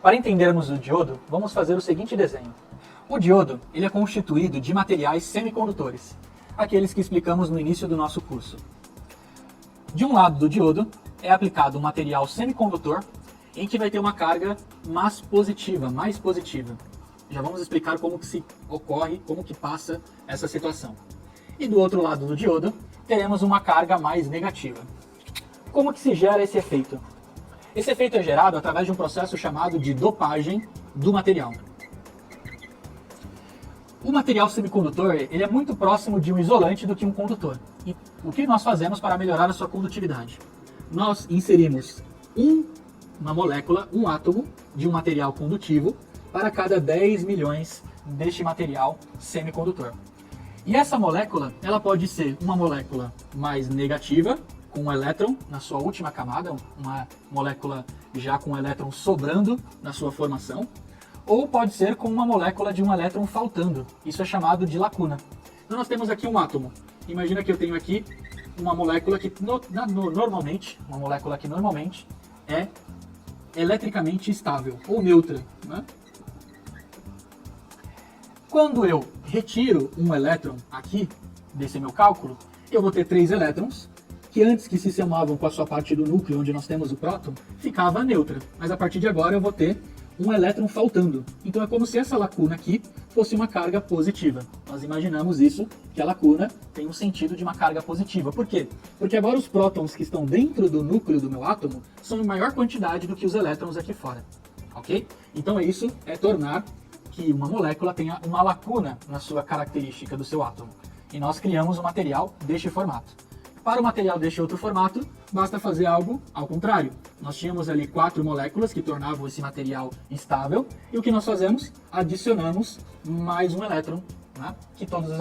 Para entendermos o diodo, vamos fazer o seguinte desenho. O diodo ele é constituído de materiais semicondutores, aqueles que explicamos no início do nosso curso. De um lado do diodo é aplicado um material semicondutor em que vai ter uma carga mais positiva. Já vamos explicar como que se ocorre, como que passa essa situação. E do outro lado do diodo teremos uma carga mais negativa. Como que se gera esse efeito? Esse efeito é gerado através de um processo chamado de dopagem do material. O material semicondutor ele é muito próximo de um isolante do que um condutor. E o que nós fazemos para melhorar a sua condutividade? Nós inserimos uma molécula, um átomo de um material condutivo para cada 10 milhões deste material semicondutor. E essa molécula, ela pode ser uma molécula mais negativa, com um elétron na sua última camada, uma molécula já com um elétron sobrando na sua formação, ou pode ser com uma molécula de um elétron faltando. Isso é chamado de lacuna. Então nós temos aqui um átomo. Imagina que eu tenho aqui uma molécula que normalmente é eletricamente estável ou neutra, né? Quando eu retiro um elétron aqui desse meu cálculo, eu vou ter 3 elétrons que antes que se somavam com a sua parte do núcleo, onde nós temos o próton, ficava neutra. Mas a partir de agora eu vou ter um elétron faltando. Então é como se essa lacuna aqui fosse uma carga positiva. Nós imaginamos isso, que a lacuna tem um sentido de uma carga positiva. Por quê? Porque agora os prótons que estão dentro do núcleo do meu átomo são em maior quantidade do que os elétrons aqui fora. Ok? Então isso é tornar que uma molécula tenha uma lacuna na sua característica do seu átomo. E nós criamos um material deste formato. Para o material deste outro formato, basta fazer algo ao contrário. Nós tínhamos ali 4 moléculas que tornavam esse material estável, e o que nós fazemos? Adicionamos mais um elétron, né? Que todos os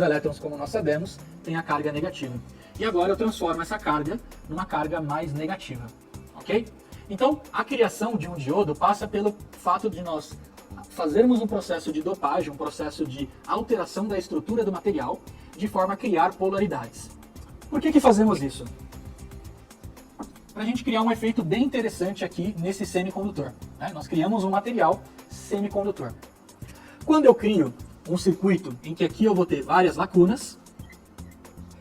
elétrons, como nós sabemos, têm a carga negativa. E agora eu transformo essa carga numa carga mais negativa, ok? Então, a criação de um diodo passa pelo fato de nós fazermos um processo de dopagem, um processo de alteração da estrutura do material, de forma a criar polaridades. Por que fazemos isso? Para a gente criar um efeito bem interessante aqui nesse semicondutor, né? Nós criamos um material semicondutor. Quando eu crio um circuito em que aqui eu vou ter várias lacunas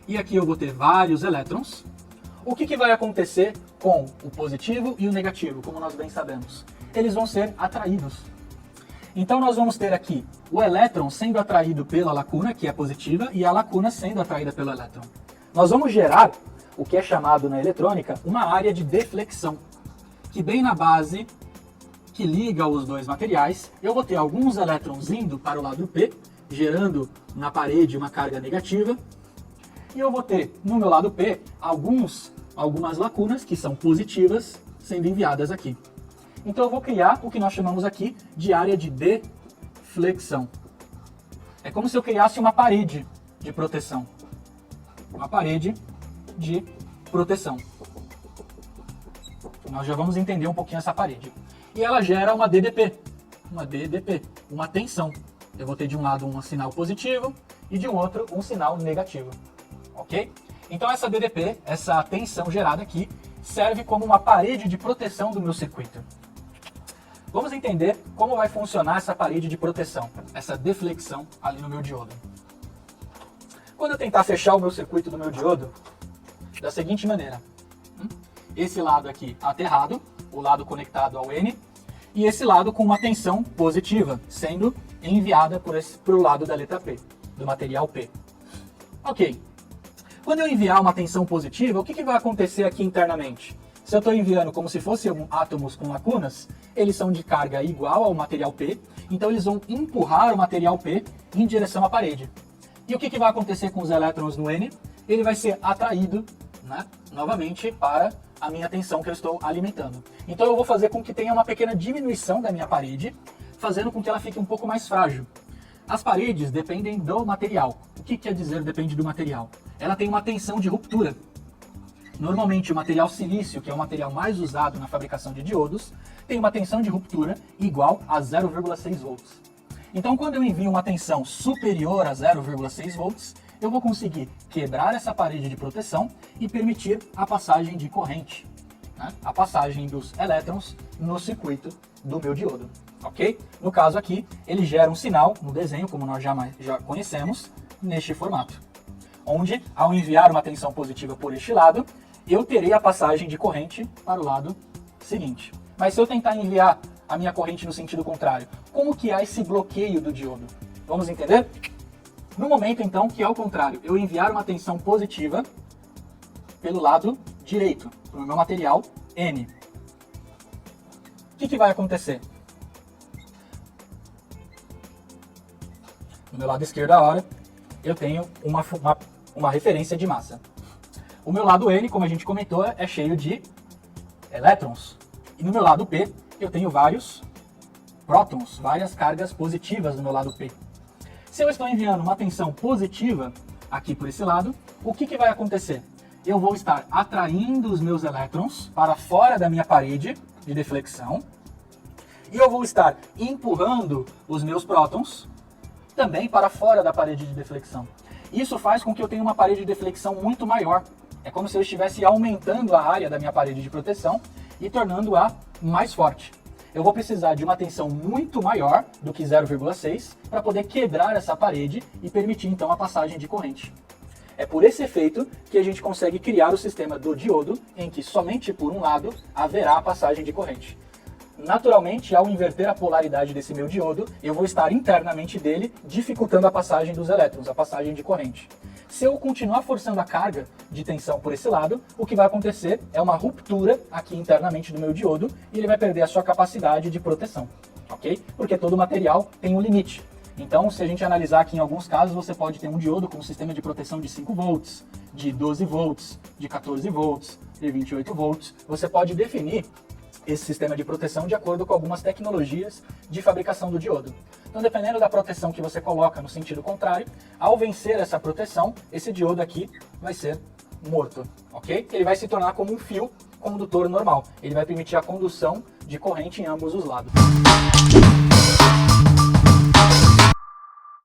e aqui eu vou ter vários elétrons, o que vai acontecer com o positivo e o negativo, como nós bem sabemos? Eles vão ser atraídos. Então nós vamos ter aqui o elétron sendo atraído pela lacuna, que é positiva, e a lacuna sendo atraída pelo elétron. Nós vamos gerar o que é chamado na eletrônica uma área de deflexão, que bem na base que liga os dois materiais, eu vou ter alguns elétrons indo para o lado P, gerando na parede uma carga negativa, e eu vou ter no meu lado P algumas lacunas que são positivas sendo enviadas aqui. Então eu vou criar o que nós chamamos aqui de área de deflexão. É como se eu criasse uma parede de proteção. Uma parede de proteção. Nós já vamos entender um pouquinho essa parede. E ela gera uma DDP, uma tensão. Eu vou ter de um lado um sinal positivo e de um outro um sinal negativo. Ok? Então essa DDP, essa tensão gerada aqui, serve como uma parede de proteção do meu circuito. Vamos entender como vai funcionar essa parede de proteção, essa deflexão ali no meu diodo. Quando eu tentar fechar o meu circuito do meu diodo, da seguinte maneira. Esse lado aqui aterrado, o lado conectado ao N, e esse lado com uma tensão positiva, sendo enviada para o lado da letra P, do material P. Ok. Quando eu enviar uma tensão positiva, o que vai acontecer aqui internamente? Se eu estou enviando como se fossem átomos com lacunas, eles são de carga igual ao material P, então eles vão empurrar o material P em direção à parede. E o que vai acontecer com os elétrons no N? Ele vai ser atraído, né, novamente para a minha tensão que eu estou alimentando. Então eu vou fazer com que tenha uma pequena diminuição da minha parede, fazendo com que ela fique um pouco mais frágil. As paredes dependem do material. O que quer dizer depende do material? Ela tem uma tensão de ruptura. Normalmente o material silício, que é o material mais usado na fabricação de diodos, tem uma tensão de ruptura igual a 0,6 volts. Então quando eu envio uma tensão superior a 0,6 volts, eu vou conseguir quebrar essa parede de proteção e permitir a passagem de corrente. né, a passagem dos elétrons no circuito do meu diodo, ok? No caso aqui, ele gera um sinal no desenho, como nós já conhecemos, neste formato, onde, ao enviar uma tensão positiva por este lado, eu terei a passagem de corrente para o lado seguinte. Mas se eu tentar enviar a minha corrente no sentido contrário, como que há esse bloqueio do diodo? Vamos entender? No momento, então, que ao contrário, eu enviar uma tensão positiva pelo lado direito, para o meu material N, o que vai acontecer? No meu lado esquerdo, agora, eu tenho uma referência de massa. O meu lado N, como a gente comentou, é cheio de elétrons. E no meu lado P, eu tenho vários prótons, várias cargas positivas no meu lado P. Se eu estou enviando uma tensão positiva aqui por esse lado, o que vai acontecer? Eu vou estar atraindo os meus elétrons para fora da minha parede de deflexão e eu vou estar empurrando os meus prótons também para fora da parede de deflexão. Isso faz com que eu tenha uma parede de deflexão muito maior. É como se eu estivesse aumentando a área da minha parede de proteção e tornando-a mais forte. Eu vou precisar de uma tensão muito maior do que 0,6 para poder quebrar essa parede e permitir então a passagem de corrente. É por esse efeito que a gente consegue criar o sistema do diodo, em que somente por um lado haverá a passagem de corrente. Naturalmente, ao inverter a polaridade desse meu diodo, eu vou estar internamente dele dificultando a passagem dos elétrons, a passagem de corrente. Se eu continuar forçando a carga de tensão por esse lado, o que vai acontecer é uma ruptura aqui internamente do meu diodo e ele vai perder a sua capacidade de proteção, ok? Porque todo material tem um limite. Então, se a gente analisar aqui em alguns casos, você pode ter um diodo com um sistema de proteção de 5 volts, de 12 volts, de 14 volts, de 28 volts. Você pode definir esse sistema de proteção de acordo com algumas tecnologias de fabricação do diodo. Então, dependendo da proteção que você coloca no sentido contrário, ao vencer essa proteção, esse diodo aqui vai ser morto, ok? Ele vai se tornar como um fio condutor normal. Ele vai permitir a condução de corrente em ambos os lados.